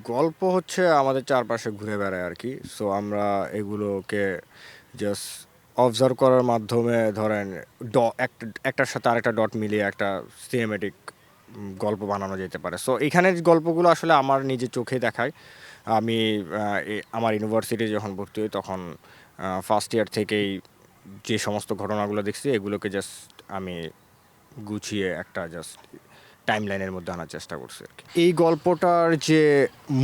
গল্প হচ্ছে আমাদের চারপাশে ঘুরে বেড়ায় আর কি। সো আমরা এগুলোকে জাস্ট অবজার্ভ করার মাধ্যমে ধরেন একটার সাথে আরেকটা ডট মিলিয়ে একটা সিনেমেটিক গল্প বানানো যেতে পারে। সো এখানের গল্পগুলো আসলে আমার নিজের চোখে দেখায়। আমি আমার ইউনিভার্সিটি যখন ভর্তি হই তখন ফার্স্ট ইয়ার থেকেই যে সমস্ত ঘটনাগুলো দেখছি এগুলোকে জাস্ট আমি গুছিয়ে একটা জাস্ট টাইমলাইনের মধ্যে আনার চেষ্টা করছি আর কি। এই গল্পটার যে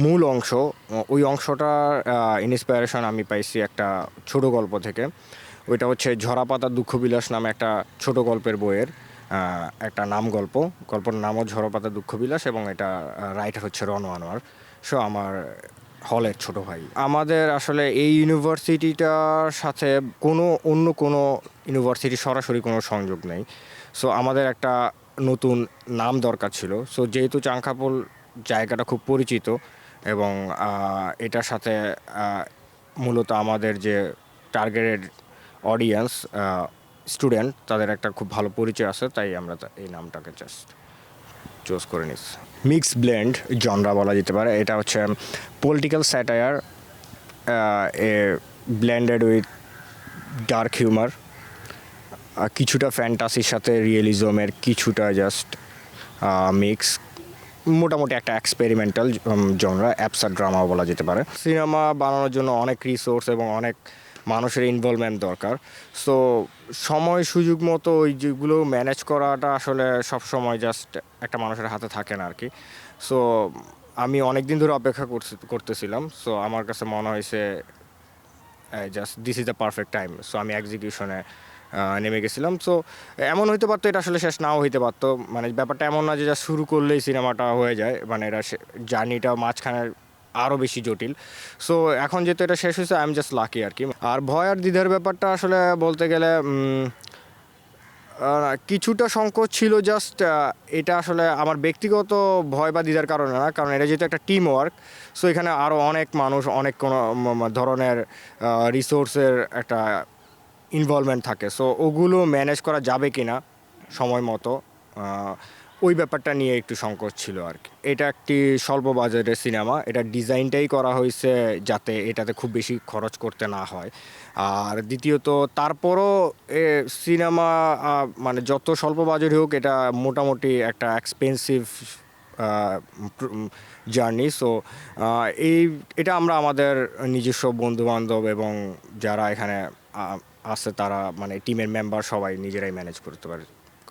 মূল অংশ, ওই অংশটার ইন্সপিরেশন আমি পাইছি একটা ছোট গল্প থেকে। ওইটা হচ্ছে ঝরাপাতা দুঃখবিলাস নামে একটা ছোট গল্পের বইয়ের একটা নাম গল্প। গল্পের নামও ঝরাপাতা দুঃখবিলাস এবং এটা রাইটার হচ্ছে রন আনোয়ার। সো আমার হলের ছোট ভাই। আমাদের আসলে এই ইউনিভার্সিটিটার সাথে অন্য কোনো ইউনিভার্সিটি সরাসরি কোনো সংযোগ নেই। সো আমাদের একটা নতুন নাম দরকার ছিল। সো যেহেতু চাংখাপোল জায়গাটা খুব পরিচিত এবং এটার সাথে মূলত আমাদের যে টার্গেটেড অডিয়েন্স স্টুডেন্ট তাদের একটা খুব ভালো পরিচয় আছে, তাই আমরা এই নামটাকে জাস্ট চুজ করে নিচ্ছি। মিক্স ব্লেন্ড জনরা বলা যেতে পারে। এটা হচ্ছে political satire A blended with dark humour, কিছুটা ফ্যান্টাসির সাথে রিয়েলিজমের কিছুটা জাস্ট মিক্স। মোটামুটি একটা এক্সপেরিমেন্টাল জনরা, অ্যাবসার্ড ড্রামা বলা যেতে পারে। সিনেমা বানানোর জন্য অনেক রিসোর্স এবং অনেক মানুষের ইনভলভমেন্ট দরকার। সো সময় সুযোগ মতো ওই যেগুলো ম্যানেজ করাটা আসলে সব সময় জাস্ট একটা মানুষের হাতে থাকে না আর কি। সো আমি অনেক দিন ধরে অপেক্ষা করতেছিলাম। সো আমার কাছে মনে হয়েছে just this is the perfect time. So আমি এক্সিকিউশনে নেমে গেছিলাম। সো এমন হইতে পারতো এটা আসলে শেষ নাও হইতে পারতো। মানে ব্যাপারটা এমন না যে যা শুরু করলেই সিনেমাটা হয়ে যায়, মানে এটা জার্নিটা মাঝখানে আরও বেশি জটিল। সো এখন যেহেতু এটা শেষ হয়েছে আই এম জাস্ট লাকি আর কি। আর ভয় আর দ্বিধার ব্যাপারটা আসলে বলতে গেলে কিছুটা সংকোচ ছিল। জাস্ট এটা আসলে আমার ব্যক্তিগত ভয় বা দ্বিধার কারণে না, কারণ এটা যেহেতু একটা টিম ওয়ার্ক। সো এখানে আরও অনেক মানুষ অনেক কোনো ধরনের রিসোর্সের একটা ইনভলভমেন্ট থাকে। সো ওগুলো ম্যানেজ করা যাবে কি না সময় মতো, ওই ব্যাপারটা নিয়ে একটু সংকোচ ছিল আর কি। এটা একটি স্বল্প বাজেটের সিনেমা। এটা ডিজাইনটাই করা হয়েছে যাতে এটাতে খুব বেশি খরচ করতে না হয়। আর দ্বিতীয়ত তারপরও সিনেমা মানে যত স্বল্প বাজেট হোক এটা মোটামুটি একটা এক্সপেন্সিভ জার্নি। সো এই এটা আমরা আমাদের নিজস্ব বন্ধুবান্ধব এবং যারা এখানে আছে তারা মানে টিমের মেম্বার সবাই নিজেরাই ম্যানেজ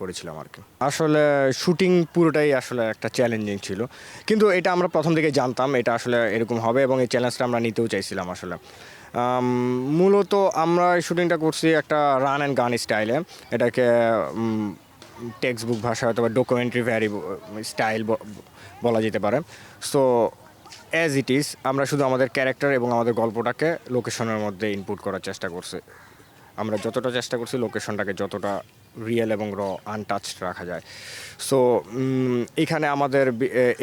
করেছিলাম আর কি। আসলে শুটিং পুরোটাই আসলে একটা চ্যালেঞ্জিং ছিল, কিন্তু এটা আমরা প্রথম থেকে জানতাম এটা আসলে এরকম হবে এবং এই চ্যালেঞ্জটা আমরা নিতেও চাইছিলাম আসলে। মূলত আমরা শুটিংটা করছি একটা রান অ্যান্ড গান স্টাইলে। এটাকে টেক্সট বুক ভাষা অথবা ডকুমেন্টারি স্টাইল বলা যেতে পারে। সো অ্যাজ ইট ইজ আমরা শুধু আমাদের ক্যারেক্টার এবং আমাদের গল্পটাকে লোকেশনের মধ্যে ইনপুট করার চেষ্টা করছি। আমরা যতটা চেষ্টা করছি লোকেশনটাকে যতটা রিয়েল এবং আনটাচড রাখা যায়। সো এখানে আমাদের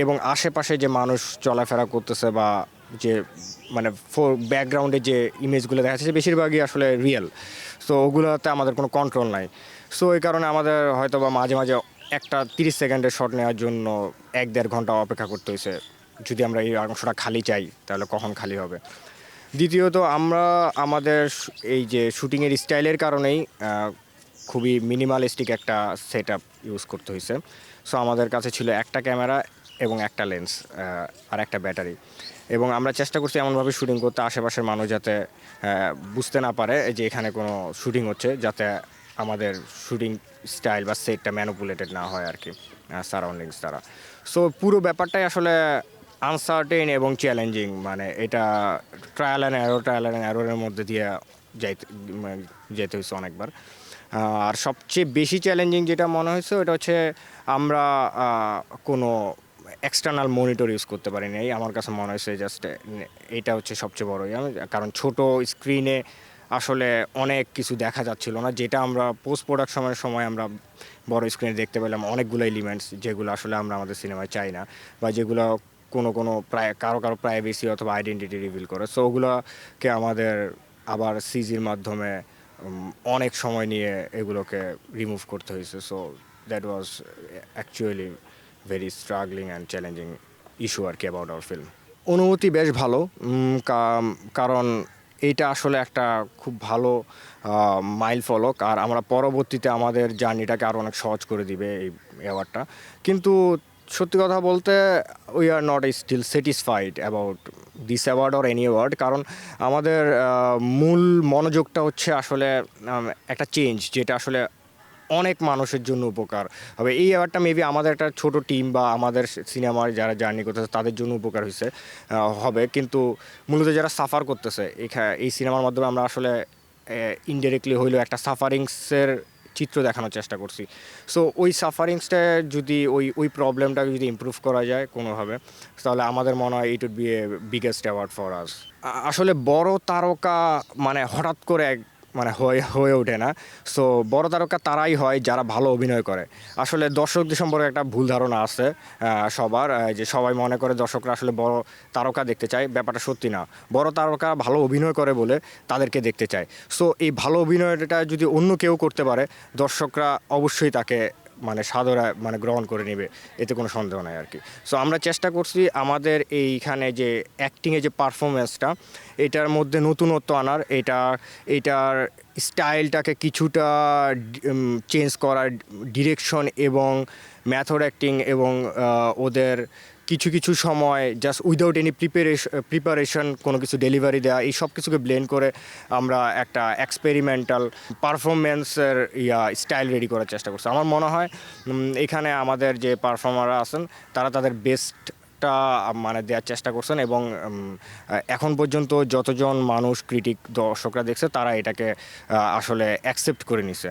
এবং আশেপাশে যে মানুষ চলাফেরা করতেছে বা যে মানে ব্যাকগ্রাউন্ডে যে ইমেজগুলো দেখা যাচ্ছে বেশিরভাগই আসলে রিয়েল। সো ওগুলোতে আমাদের কোনো কন্ট্রোল নাই। সো এই কারণে আমাদের হয়তো বা মাঝে মাঝে একটা 30 সেকেন্ডের শট নেওয়ার জন্য 1-1.5 ঘন্টা অপেক্ষা করতে হয়েছে। যদি আমরা এই অংশটা খালি চাই তাহলে কখন খালি হবে। দ্বিতীয়ত আমরা আমাদের এই যে শুটিংয়ের স্টাইলের কারণেই খুবই মিনিমালিস্টিক একটা সেট আপ ইউজ করতে হয়েছে। সো আমাদের কাছে ছিল একটা ক্যামেরা এবং একটা লেন্স আর একটা ব্যাটারি, এবং আমরা চেষ্টা করছি এমনভাবে শুটিং করতে আশেপাশের মানুষ যাতে বুঝতে না পারে যে এখানে কোনো শুটিং হচ্ছে, যাতে আমাদের শুটিং স্টাইল বা সেটটা ম্যানিপুলেটেড না হয় আর কি সারাউন্ডিংস দ্বারা। সো পুরো ব্যাপারটাই আসলে আনসার্টেন এবং চ্যালেঞ্জিং। মানে এটা ট্রায়াল অ্যান্ড এররের মধ্যে দিয়ে যাইতে যেতে হয়েছে অনেকবার। আর সবচেয়ে বেশি চ্যালেঞ্জিং যেটা মনে হয়েছে ওটা হচ্ছে আমরা কোনো এক্সটার্নাল মনিটর ইউজ করতে পারিনি। আমার কাছে মনে হয়েছে জাস্ট এটা হচ্ছে সবচেয়ে বড় কারণ ছোট স্ক্রিনে আসলে অনেক কিছু দেখা যাচ্ছিল না, যেটা আমরা পোস্ট প্রোডাকশনের সময় আমরা বড় স্ক্রিনে দেখতে পেলাম অনেকগুলো এলিমেন্টস যেগুলো আসলে আমরা আমাদের সিনেমায় চাই না, বা যেগুলো কোনো কারো প্রাইভেসি অথবা আইডেন্টিটি রিভিল করে। সো ওগুলোকে আমাদের আবার সিজির মাধ্যমে অনেক সময় নিয়ে এগুলোকে রিমুভ করতে হয়েছে। So that was actually very struggling and challenging issue আর কি অ্যাবাউট আওয়ার ফিল্ম। অনুভূতি বেশ ভালো, কারণ এইটা আসলে একটা খুব ভালো মাইল ফলক, আর আমরা পরবর্তীতে আমাদের জার্নিটাকে আরও অনেক সহজ করে দিবে এই অ্যাওয়ার্ডটা। কিন্তু সত্যি কথা বলতে we are not still satisfied about this award or any award, কারণ আমাদের মূল মনোযোগটা হচ্ছে আসলে একটা চেঞ্জ, যেটা আসলে অনেক মানুষের জন্য উপকার হবে। এই ব্যাপারটা মেবি আমাদের একটা ছোট টিম বা আমাদের সিনেমার যারা জার্নি করতেছে তাদের জন্য উপকার হয়েছে হবে, কিন্তু মূলত যারা সাফার করতেছে এই সিনেমার মাধ্যমে আমরা আসলে ইনডিরেক্টলি হইলেও একটা সাফারিংসের চিত্র দেখানোর চেষ্টা করছি। সো ওই সাফারিংসটা যদি ওই প্রবলেমটাকে যদি ইমপ্রুভ করা যায় কোনোভাবে, তাহলে আমাদের মনে হয় it would be a biggest award for us. আসলে বড় তারকা মানে হঠাৎ করে মানে হয়ে হয়ে ওঠে না। সো বড় তারকা তারাই হয় যারা ভালো অভিনয় করে। আসলে দর্শকদের সম্পর্কে একটা ভুল ধারণা আছে সবার, যে সবাই মনে করে দর্শকরা আসলে বড় তারকা দেখতে চায়। ব্যাপারটা সত্যি না। বড় তারকা ভালো অভিনয় করে বলে তাদেরকে দেখতে চায়। সো এই ভালো অভিনয়টা যদি অন্য কেউ করতে পারে, দর্শকরা অবশ্যই তাকে মানে সাদরে মানে গ্রহণ করে নেবে, এতে কোনো সন্দেহ নাই আর কি। সো আমরা চেষ্টা করছি আমাদের এইখানে যে অ্যাক্টিংয়ে যে পারফরমেন্সটা, এটার মধ্যে নতুনত্ব আনার, এটার স্টাইলটাকে কিছুটা চেঞ্জ করার, ডিরেকশন এবং ম্যাথড অ্যাক্টিং এবং ওদের কিছু কিছু সময় জাস্ট উইদাউট এনি প্রিপারেশন কোনো কিছু ডেলিভারি দেওয়া, এই সব কিছুকে ব্লেন্ড করে আমরা একটা এক্সপেরিমেন্টাল পারফরমেন্সের স্টাইল রেডি করার চেষ্টা করছি। আমার মনে হয় এখানে আমাদের যে পারফর্মাররা আছেন তারা তাদের বেস্টটা মানে দেওয়ার চেষ্টা করছেন, এবং এখন পর্যন্ত যতজন মানুষ, ক্রিটিক, দর্শকরা দেখছে, তারা এটাকে আসলে অ্যাকসেপ্ট করে নিছে।